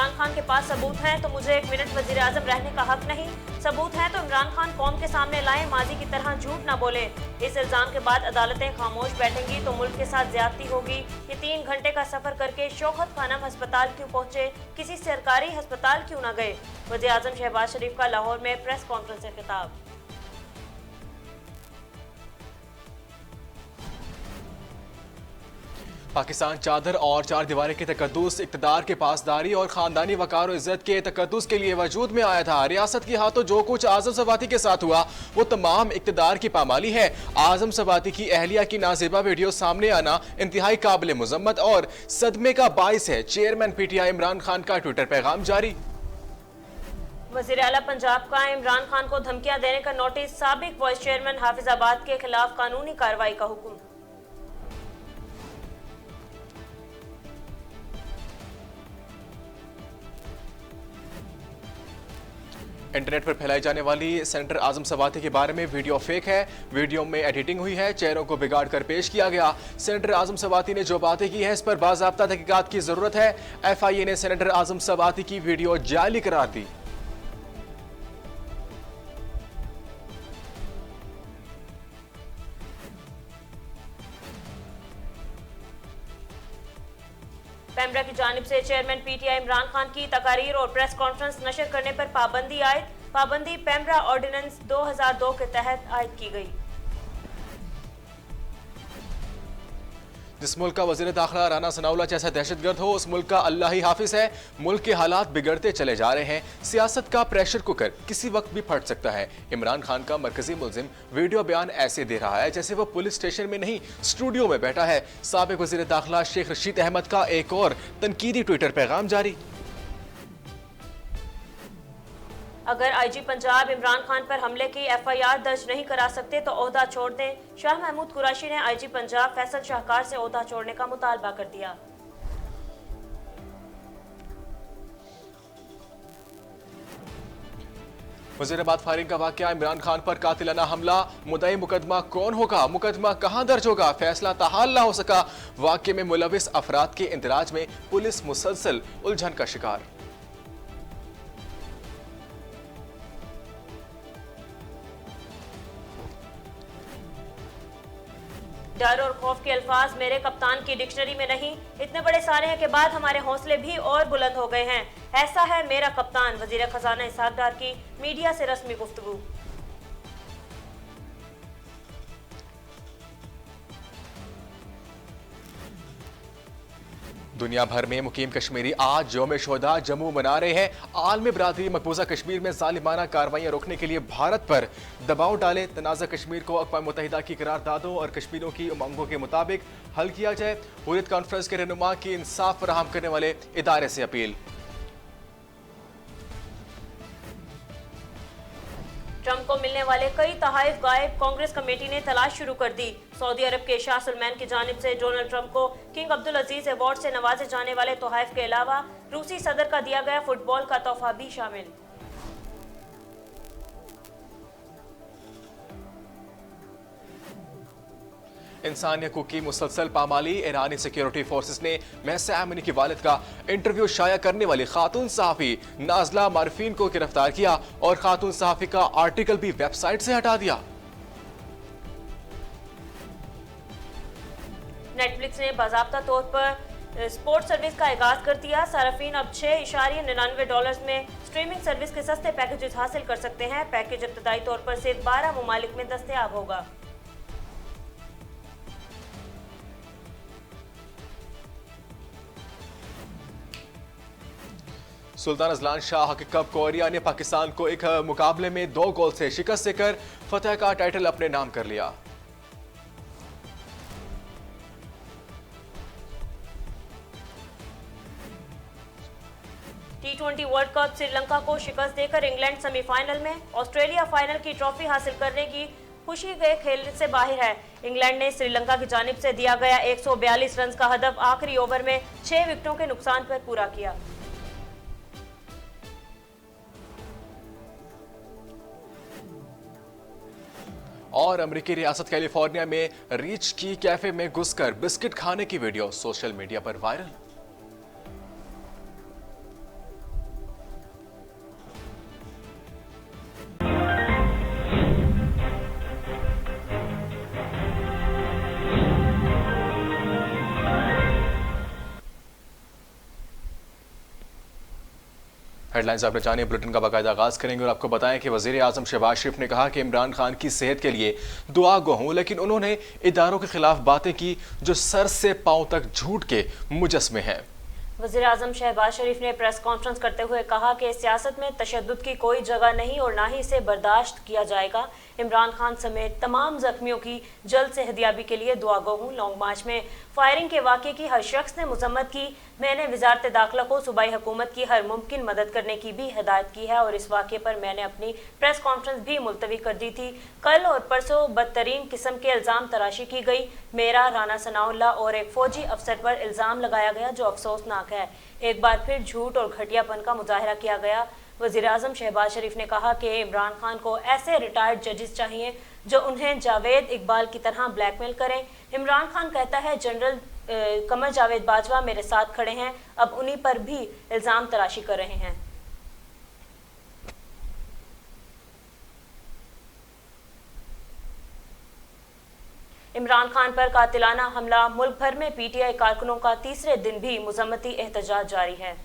इमरान खान के पास सबूत हैं तो मुझे 1 मिनट वजीर आजम रहने का हक नहीं। सबूत हैं तो इमरान खान कौम के सामने लाएं, माजी की तरह झूठ ना बोले। इस इल्जाम के बाद अदालतें खामोश बैठेंगी तो मुल्क के साथ ज्यादती होगी। ये 3 घंटे का सफर करके शौकत खानम अस्पताल क्यों पहुंचे, किसी सरकारी अस्पताल क्यों न गए। वज़ीर आज़म शहबाज शरीफ का लाहौर में प्रेस कॉन्फ्रेंस से खिताब। पाकिस्तान चादर और चार दीवारी के तकद्दुस, इक़्तिदार के पासदारी और ख़ानदानी वक़ार और इज़्ज़त के तकद्दुस के लिए वजूद में आया था। रियासत की हाथों जो कुछ आज़म सवाती के साथ हुआ वो तमाम इक़्तिदार की पामाली है। आज़म सवाती की अहलिया की नाज़ेबा वीडियो सामने आना इंतहाई काबिल मुज़म्मत और सदमे का बाइस है। चेयरमैन PTI इमरान खान का ट्विटर पैगाम जारी। वज़ीर आला पंजाब का इमरान खान को धमकियां देने का नोटिस, साबिक वाइस चेयरमैन हाफिजाबाद के खिलाफ कानूनी कार्रवाई का हुक्म। इंटरनेट पर फैलाई जाने वाली सेनेटर आज़म सवाती के बारे में वीडियो फेक है। वीडियो में एडिटिंग हुई है, चेहरों को बिगाड़ कर पेश किया गया। सेनेटर आज़म सवाती ने जो बातें की हैं इस पर बाज़ाब्ता तहकीकात की जरूरत है। FIA ने सेनेटर आज़म सवाती की वीडियो जाली करार दी। पेमरा की जानिब से चेयरमैन PTI इमरान खान की तकारीर और प्रेस कॉन्फ्रेंस नशर करने पर पाबंदी आयद। पाबंदी पेमरा ऑर्डिनेंस 2002 के तहत आयद की गई। जिस मुल्क का वज़ीर दाखिला राना सनाउल्लाह जैसा दहशतगर्द हो उस मुल्क का अल्लाह ही हाफिज है। मुल्क के हालात बिगड़ते चले जा रहे हैं। सियासत का प्रेशर कुकर किसी वक्त भी फट सकता है। इमरान खान का मरकजी मुल्जिम वीडियो बयान ऐसे दे रहा है जैसे वो पुलिस स्टेशन में नहीं स्टूडियो में बैठा है। साबिक वज़ीर दाखिला शेख रशीद अहमद का एक और तनकीदी ट्विटर पैगाम जारी। अगर IG पंजाब इमरान खान पर हमले की FIR दर्ज नहीं करा सकते तो ओहदा छोड़ दें। शाह महमूद कुरैशी ने IG पंजाब फैसल शाहकार से ओहदा छोड़ने का मुतालबा कर दिया। वज़ीराबाद फायरिंग का वाक़या, इमरान खान पर कातिलाना हमला, मुद्दई मुकदमा कौन होगा, मुकदमा कहां दर्ज होगा, फैसला ताहाल ना हो सका। वाक़े में मुलविस अफराद के इंदराज में पुलिस मुसलसल उलझन का शिकार। डर और खौफ के अल्फाज मेरे कप्तान की डिक्शनरी में नहीं। इतने बड़े सारे के बाद हमारे हौसले भी और बुलंद हो गए हैं। ऐसा है मेरा कप्तान। वजीर खजाना इसहाक डार की मीडिया से रस्मी गुफ्तगू। दुनिया भर में मुकीम कश्मीरी आज यौम शोहदा जम्मू मना रहे हैं। आलमी बरादरी मकबूजा कश्मीर में जालिमाना कार्रवाइयां रोकने के लिए भारत पर दबाव डाले। तनाज़ा कश्मीर को अक़वाम मुत्तहिदा की करारदादों और कश्मीरियों की उमंगों के मुताबिक हल किया जाए। हुर्रियत कॉन्फ्रेंस के रहनुमा की इंसाफ फराहम करने वाले इदारे से अपील। ट्रंप को मिलने वाले कई तहाइफ गायब, कांग्रेस कमेटी ने तलाश शुरू कर दी। सऊदी अरब के शाह सलमान की जानिब से डोनाल्ड ट्रंप को किंग अब्दुल अजीज अवार्ड से नवाजे जाने वाले तोहफे के अलावा रूसी सदर का दिया गया फुटबॉल का तोहफा भी शामिल। इंसानी हकूक़ की मुसलसल पामाली, ईरानी सिक्योरिटी फोर्सेस ने महसा अमनी की वालिद का इंटरव्यू शाया करने वाली खातून सहाफ़ी नाज़ला मारफीन को गिरफ्तार किया और खातून सहाफ़ी का आर्टिकल भी वेबसाइट से हटा दिया। नेटफ्लिक्स ने बाज़ाब्ता तौर पर स्पोर्ट्स सर्विस का आगाज कर दिया। सार्फिन अब $6.99 में स्ट्रीमिंग सर्विस के सस्ते पैकेजेस हासिल कर सकते हैं। पैकेज इब्तदाई तौर पर सिर्फ 12 ममालिक में दस्तयाब होगा। Sultan Azlan Shah cup Korea ने पाकिस्तान को एक मुकाबले में 2 गोल से शिकस्त देकर फतह का टाइटल अपने नाम कर लिया। T20 वर्ल्ड कप श्रीलंका को शिकस्त देकर इंग्लैंड सेमीफाइनल में। ऑस्ट्रेलिया फाइनल की ट्रॉफी हासिल करने की खुशी के खेल से बाहर है। इंग्लैंड ने श्रीलंका की जानिब से दिया गया 142 रन का हदफ आखिरी ओवर में 6 विकेटों के नुकसान पर पूरा किया। और अमेरिकी रियासत कैलिफोर्निया में रीच की कैफे में घुसकर बिस्किट खाने की वीडियो सोशल मीडिया पर वायरल। हेडलाइंस आपने जानिए, बुलेटिन का बाकायदा आगाज करेंगे और आपको बताएं कि वजीर आजम शहबाज शरीफ ने कहा कि इमरान खान की सेहत के लिए दुआ गो हूं, लेकिन उन्होंने इदारों के खिलाफ बातें की जो सर से पांव तक झूठ के मुजस्मे हैं। वज़ीर आज़म शहबाज शरीफ ने प्रेस कॉन्फ्रेंस करते हुए कहा कि सियासत में तशद्दुद की कोई जगह नहीं और ना ही इसे बर्दाश्त किया जाएगा। इमरान खान समेत तमाम जख्मियों की जल्द सेहतयाबी के लिए दुआ गो हूँ। लॉन्ग मार्च में फायरिंग के वाक़े की हर शख्स ने मजम्मत की। मैंने वजारत दाखिला को सूबाई हुकूमत की हर मुमकिन मदद करने की भी हिदायत की है और इस वाक़े पर मैंने अपनी प्रेस कॉन्फ्रेंस भी मुलतवी कर दी थी। कल और परसों बदतरीन किस्म के इल्ज़ाम तराशी की गई। मेरा, राना सनाउल्लाह और एक फ़ौजी अफसर पर इल्ज़ाम लगाया गया जो अफसोसनाक है। एक बार फिर झूठ और घटियापन का मुजाहरा किया गया। वज़ीर आज़म शहबाज शरीफ ने कहा कि इमरान खान को ऐसे रिटायर्ड जजेस चाहिए जो उन्हें जावेद इकबाल की तरह ब्लैकमेल करें। इमरान खान कहता है जनरल कमर जावेद बाजवा मेरे साथ खड़े हैं, अब उन्हीं पर भी इल्ज़ाम तराशी कर रहे हैं। इमरान खान पर कातिलाना हमला, मुल्क भर में पीटीआई कारकुनों का तीसरे दिन भी मुजम्मती एहतजाज जारी है।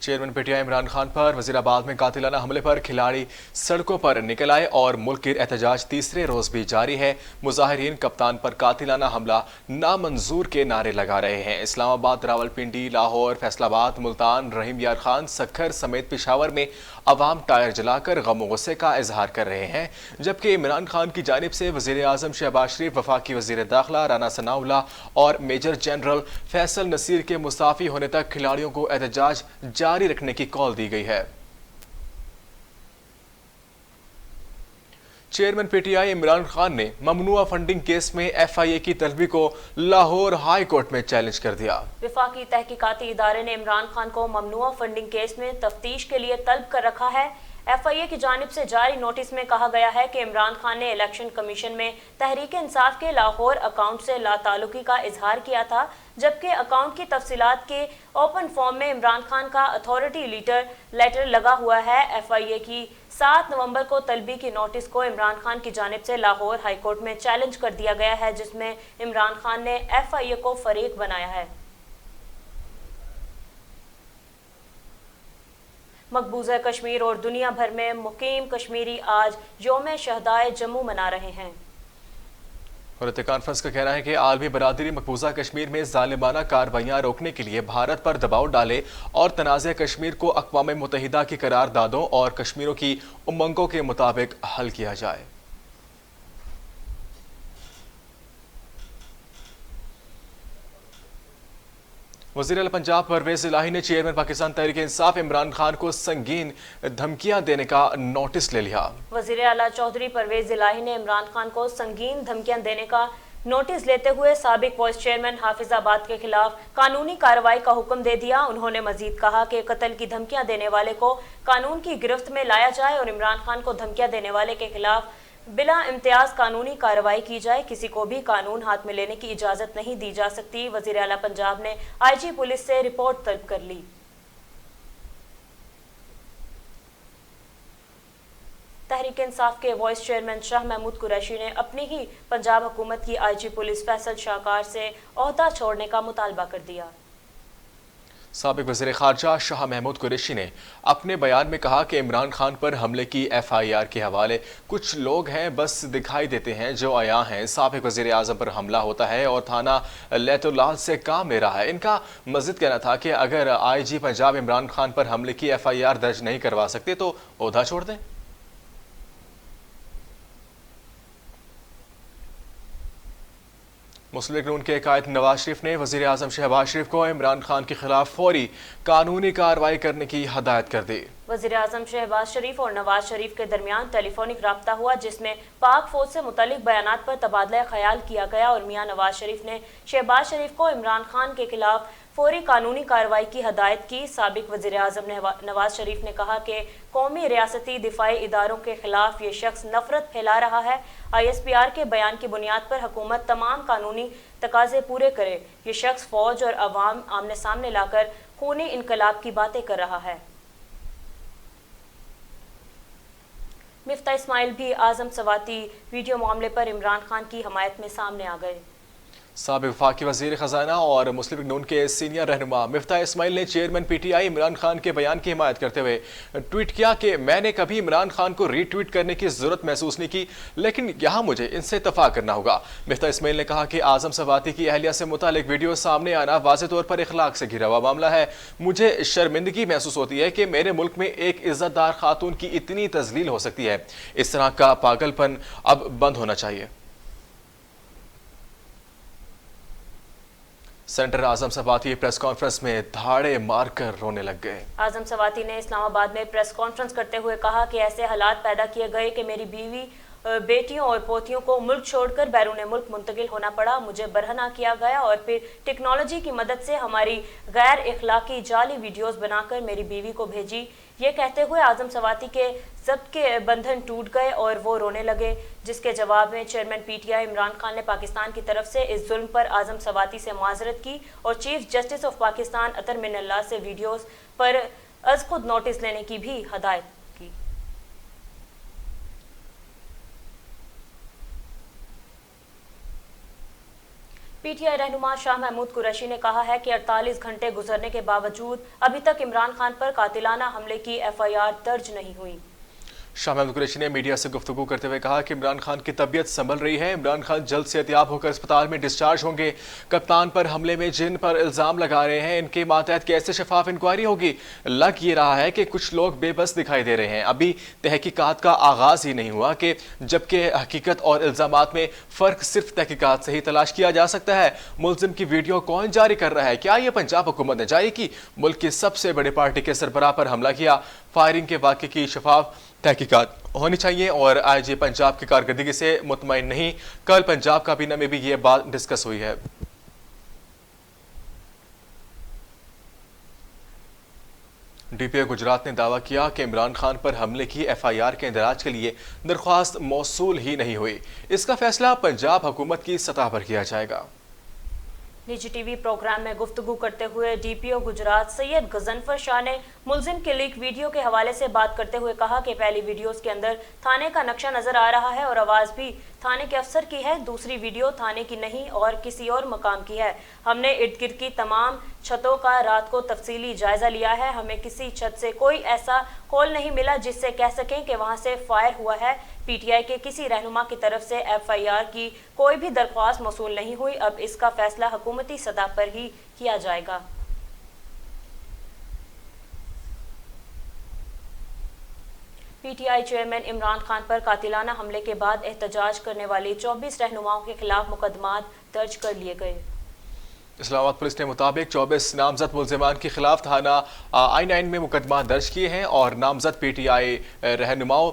चेयरमैन पीटीआई इमरान खान पर वजीराबाद में कातिलाना हमले पर खिलाड़ी सड़कों पर निकल आए और मुल्क की एहतजाज तीसरे रोज भी जारी है। मुजाहिरीन कप्तान पर कातिलाना हमला नामंजूर के नारे लगा रहे हैं। इस्लामाबाद, रावलपिंडी, लाहौर, फैसलाबाद, मुल्तान, रहीम यार खान, सक्खर समेत पेशावर में अवाम टायर जलाकर गम गुस्से का इजहार कर रहे हैं, जबकि इमरान खान की जानिब से वजीर आजम शहबाज शरीफ, वफाकी वजीर दाखिला राना सनाउल्लाह और मेजर जनरल फैसल नसीर के मुस्ताफी होने तक खिलाड़ियों को एहतजाज जारी रखने की कॉल दी गई है। चेयरमैन पीटीआई इमरान खान ने ममनुआ फंडिंग केस में एफआईए की तलबी को लाहौर हाई कोर्ट में चैलेंज कर दिया। विफाकी तहकीकाती इदारे ने इमरान खान को ममनुआ फंडिंग केस में तफ्तीश के लिए तलब कर रखा है। एफआईए की जानिब से जारी नोटिस में कहा गया है कि इमरान खान ने इलेक्शन कमीशन में तहरीक इंसाफ के लाहौर अकाउंट से लाताल्लुकी का इजहार किया था, जबकि अकाउंट की तफसीलात के ओपन फॉर्म में इमरान खान का अथॉरिटी लेटर लगा हुआ है। एफआईए की 7 नवंबर को तलबी की नोटिस को इमरान खान की जानिब से लाहौर हाईकोर्ट में चैलेंज कर दिया गया है, जिसमें इमरान खान ने एफआईए को फरीक बनाया है। मकबूजा कश्मीर और दुनिया भर में मुकीम कश्मीरी आज यौम शहदाए जम्मू मना रहे हैं। हुर्रियत कॉन्फ्रेंस का कहना है कि आलमी बरादरी मकबूजा कश्मीर में जालिमाना कार्रवाइयां रोकने के लिए भारत पर दबाव डाले और तनाज़े कश्मीर को अक़वाम मुत्तहिदा की करारदादों और कश्मीरों की उमंगों के मुताबिक हल किया जाए। वज़ीर आला पंजाब परवेज़ इलाही ने चेयरमैन पाकिस्तान तहरीक इंसाफ इमरान खान को संगीन धमकियां देने का नोटिस ले लिया। वज़ीर आला चौधरी परवेज़ इलाही ने इमरान खान को संगीन धमकियां देने का नोटिस लेते हुए साबिक वाइस चेयरमैन हाफिजाबाद के खिलाफ कानूनी कार्रवाई का हुक्म दे दिया। उन्होंने मजीद कहा कि कत्ल की धमकियां देने वाले को कानून की गिरफ्त में लाया जाए और इमरान खान को धमकियां देने वाले के खिलाफ बिला इम्तियाज कानूनी कार्रवाई की जाए। किसी को भी कानून हाथ में लेने की इजाजत नहीं दी जा सकती। वज़ीर आला पंजाब ने आईजी पुलिस से रिपोर्ट तलब कर ली। तहरीक इंसाफ के वाइस चेयरमैन शाह महमूद कुरैशी ने अपनी ही पंजाब हुकूमत की आईजी पुलिस फैसल शाहकार से ओहदा छोड़ने का मुतालबा कर दिया। साबिक वज़ीर ख़ारजा शाह महमूद कुरैशी ने अपने बयान में कहा कि इमरान खान पर हमले की FIR के हवाले कुछ लोग हैं, बस दिखाई देते हैं जो आया हैं। साबिक वज़ीर आज़म पर हमला होता है और थाना लैतुलाल से काम ले रहा है। इनका मज़ीद कहना था कि अगर IG पंजाब इमरान खान पर हमले की FIR दर्ज नहीं करवा सकते तो ओहदा छोड़ दें। मुस्लिम लीग नून के कायद नवाज शरीफ ने वज़ीर आज़म शहबाज शरीफ को इमरान खान के खिलाफ फौरी कानूनी कार्रवाई करने की हदायत कर दी। वज़ीर आज़म शहबाज शरीफ और नवाज शरीफ के दरमियान टेलीफोनिक राब्ता हुआ, जिसमें पाक फौज से मुतालिक बयानात पर तबादला ख्याल किया गया और मियां नवाज शरीफ ने शहबाज शरीफ को इमरान खान के खिलाफ फौरी कानूनी कार्रवाई की हदायत की। साबिक वज़ीर आज़म नवाज शरीफ ने कहा कि कौमी रियासती दिफाई इदारों के खिलाफ ये शख्स नफरत फैला रहा है। ISPR के बयान की बुनियाद पर हुकूमत तमाम कानूनी तकाजे पूरे करे। ये शख्स फौज और अवाम आमने सामने लाकर खूनी इनकलाब की बातें कर रहा है। मिफ्ता इस्माइल भी आजम सवाती वीडियो मामले पर इमरान खान की हमायत में सामने आ गए। साबिक वफाकी वज़ीर ख़जाना और मुस्लिम लीग नून के सीनियर रहनुमा मिफ्ता इस्माइल ने चेयरमैन PTI इमरान खान के बयान की हिमायत करते हुए ट्वीट किया कि मैंने कभी इमरान खान को रीट्वीट करने की ज़रूरत महसूस नहीं की, लेकिन यहाँ मुझे इनसे इत्तफाक करना होगा। मिफ्ता इस्माइल ने कहा कि आज़म सवाती की अहलिया से मुतालिक वीडियो सामने आना वाज़े तौर पर इखलाक से घिरा हुआ मामला है। मुझे शर्मिंदगी महसूस होती है कि मेरे मुल्क में एक इज़्ज़तदार खातून की इतनी तज़लील हो सकती है। इस तरह का पागलपन अब बंद होना चाहिए। सेनेटर आजम सवाती प्रेस कॉन्फ्रेंस में धाड़े मारकर रोने लग गए। आजम सवाती ने इस्लामाबाद में प्रेस कॉन्फ्रेंस करते हुए कहा कि ऐसे हालात पैदा किए गए कि मेरी बीवी, बेटियों और पोतियों को मुल्क छोड़कर बैरून मुल्क मुंतकिल होना पड़ा। मुझे बरहना किया गया और फिर टेक्नोलॉजी की मदद से हमारी गैर इखलाकी जाली वीडियोस बनाकर मेरी बीवी को भेजी। ये कहते हुए आजम सवाती के जब्त के बंधन टूट गए और वो रोने लगे, जिसके जवाब में चेयरमैन PTI इमरान खान ने पाकिस्तान की तरफ से इस जुल्म पर आजम सवाती से माजरत की और चीफ जस्टिस ऑफ पाकिस्तान अतर मिनल्लाह से वीडियोस पर अज खुद नोटिस लेने की भी हदायत की। PTI रहनुमा शाह महमूद कुरैशी ने कहा है कि 48 घंटे गुजरने के बावजूद अभी तक इमरान खान पर कातिलाना हमले की FIR दर्ज नहीं हुई। शाह महमूद कुरैशी ने मीडिया से गुफ्तगू करते हुए कहा कि इमरान खान की तबीयत संभल रही है। इमरान खान जल्द सेहतियाब होकर अस्पताल में डिस्चार्ज होंगे। कप्तान पर हमले में जिन पर इल्ज़ाम लगा रहे हैं, इनके मातहत कैसे शफाफ इंक्वायरी होगी? लग ये रहा है कि कुछ लोग बेबस दिखाई दे रहे हैं। अभी तहकीकात का आगाज ही नहीं हुआ कि जबकि हकीकत और इल्ज़ामात में फ़र्क सिर्फ तहकीकात से ही तलाश किया जा सकता है। मुल्ज़िम की वीडियो कौन जारी कर रहा है? क्या ये पंजाब हुकूमत ने जारी की? मुल्क की सबसे बड़ी पार्टी के सरबराह पर हमला किया। फायरिंग के वाक़े की शफाफ तहकीकात होनी चाहिए और IG पंजाब की कारकर्दगी से मुतमईन नहीं। कल पंजाब काबीना में भी ये बात डिस्कस हुई है। DPO गुजरात ने दावा किया कि इमरान खान पर हमले की FIR के इंदराज के लिए दरख्वास्त मौसूल ही नहीं हुई। इसका फैसला पंजाब हुकूमत की सतह पर किया जाएगा। निजी TV प्रोग्राम में गुफ्तगू करते हुए DPO गुजरात सैयद गजनफर शाह ने मुलजिम के लीक वीडियो के हवाले से बात करते हुए कहा कि पहली वीडियोस के अंदर थाने का नक्शा नजर आ रहा है और आवाज़ भी थाने के अफसर की है। दूसरी वीडियो थाने की नहीं और किसी और मकाम की है। हमने इर्द गिर्द की तमाम छतों का रात को तफसीली जायजा लिया है। हमें किसी छत से कोई ऐसा कॉल नहीं मिला जिससे कह सकें कि वहां से फायर हुआ है। PTI के किसी रहनुमा की तरफ से FIR की कोई भी दरख्वास्त मौसूल नहीं हुई। अब इसका फैसला हुकूमती सतह पर ही किया जाएगा। PTI चेयरमैन इमरान खान पर कातिलाना हमले के बाद एहतजाज करने वाले 24 रहनुमाओं के खिलाफ मुकदमात दर्ज कर लिए गए। इस्लामाबाद पुलिस ने मुताबिक 24 नामजद मुल्जिमान के खिलाफ थाना I9 में मुकदमा दर्ज किए हैं और नामजद PTI रहनुमाओं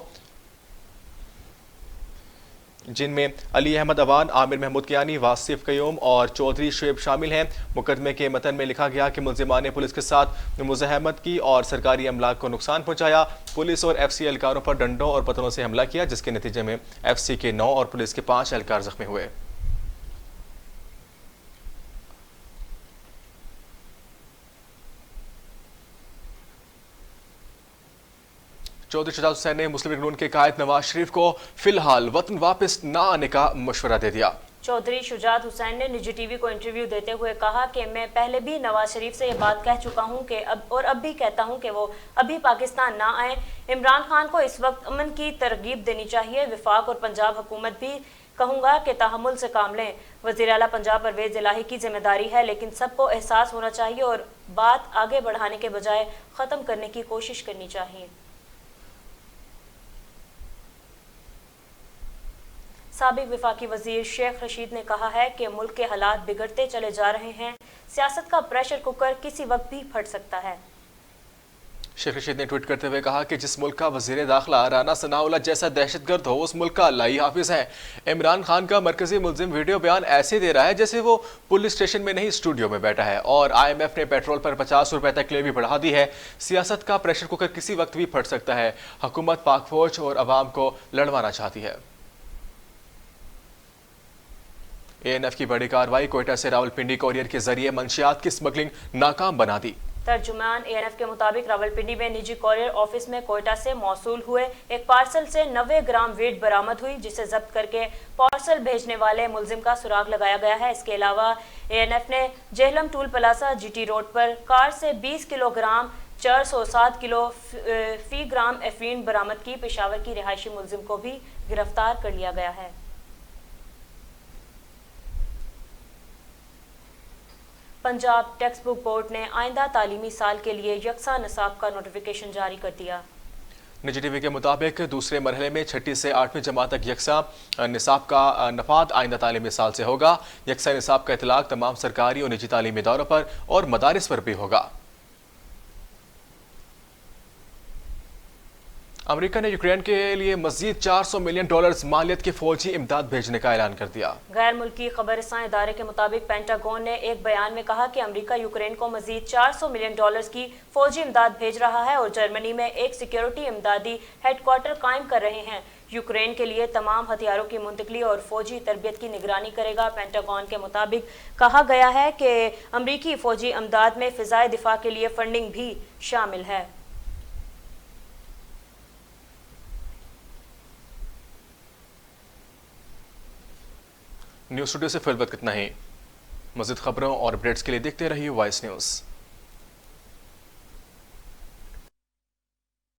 जिनमें अली अहमद अवान, आमिर महमूद कियानी, वासिफ कयूम और चौधरी शुएब शामिल हैं। मुकदमे के मतन में लिखा गया कि मुल्जिमान ने पुलिस के साथ मुज़ाहमत की और सरकारी अमलाक को नुकसान पहुंचाया। पुलिस और FC एहलकारों पर डंडों और पत्थरों से हमला किया, जिसके नतीजे में FC के 9 और पुलिस के 5 एहलकार जख्मी हुए। चौधरी शहजाद हुसैन ने मुस्लिम लीग नून के कायद नवाज शरीफ को फिलहाल वतन वापस न आने का मशवरा दे दिया। चौधरी शुजात हुसैन ने निजी TV को इंटरव्यू देते हुए कहा कि मैं पहले भी नवाज शरीफ से ये बात कह चुका हूं कि अब भी कहता हूं कि वो अभी पाकिस्तान ना आए। इमरान खान को इस वक्त अमन की तरगीब देनी चाहिए। वफाक और पंजाब हुकूमत भी कहूँगा कि तहमुल से काम लें। वज़ीर आला पंजाब परवेज़ इलाही की जिम्मेदारी है, लेकिन सबको एहसास होना चाहिए और बात आगे बढ़ाने के बजाय ख़त्म करने की कोशिश करनी चाहिए। साबिक वफाकी वजीर शेख रशीद ने कहा है कि मुल्क के हालात बिगड़ते चले जा रहे हैं। सियासत का प्रेशर कुकर किसी वक्त भी फट सकता है। शेख रशीद ने ट्वीट करते हुए कहा कि जिस मुल्क का वजीर दाखिला राना सनाउल्लाह जैसा दहशतगर्द हो, उस मुल्क का अल्लाह ही हाफिज है। इमरान खान का मरकजी मुल्जिम वीडियो बयान ऐसे दे रहा है जैसे वो पुलिस स्टेशन में नहीं स्टूडियो में बैठा है। और IMF ने पेट्रोल पर 50 रुपए तक ले भी बढ़ा दी है। सियासत का प्रेशर कुकर किसी वक्त भी फट सकता है। हुकूमत पाक फौज और अवाम को लड़वाना चाहती है। ANF की बड़ी कार्रवाई, कोयटा से रावलपिंडी कोरियर के जरिए मंशियात की स्मगलिंग नाकाम बना दी। तर्जुमान एएनएफ के मुताबिक रावलपिंडी में निजी कॉरियर ऑफिस में कोयटा से मौसूल हुए एक पार्सल से 90 ग्राम वेट बरामद हुई, जिसे जब्त करके पार्सल भेजने वाले मुलजिम का सुराग लगाया गया है। इसके अलावा एएनएफ ने Jhelum toll plaza GT road पर कार से 20 किलोग्राम 407 किलो फी ग्राम एफीन बरामद की। पेशावर की रिहायशी मुलजिम को भी गिरफ्तार कर लिया गया है। पंजाब टेक्स्ट बुक बोर्ड ने आइंदा तालीमी साल के लिए यकसा निसाब का नोटिफिकेशन जारी कर दिया। निजी टीवी के मुताबिक दूसरे मरहले में 6ठी से 8वीं जमात तक यकसा निसाब का नफाद आइंदा तालीमी साल से होगा। यकसा निसाब का इतलाक तमाम सरकारी और निजी तालीमी इदारों पर और मदारिस पर भी होगा। अमेरिका ने यूक्रेन के लिए मजीद $400 मिलियन मालियत की फौजी इमदाद भेजने का ऐलान कर दिया। गैर मुल्की खबरसां इदारे के मुताबिक पेंटागन ने एक बयान में कहा कि अमेरिका यूक्रेन को मजीद $400 मिलियन की फौजी इमदाद भेज रहा है और जर्मनी में एक सिक्योरिटी इमदादी हेडक्वार्टर कायम कर रहे हैं। यूक्रेन के लिए तमाम हथियारों की मुंतकली और फौजी तरबियत की निगरानी करेगा। पेंटागन के मुताबिक कहा गया है कि अमरीकी फौजी इमदाद में फिजाई दिफा के लिए फंडिंग भी शामिल है। न्यूज़ स्टूडियो से फिलहाल कितना ही। मज़ीद खबरों और अपडेट्स के लिए देखते रहिए वॉइस न्यूज़।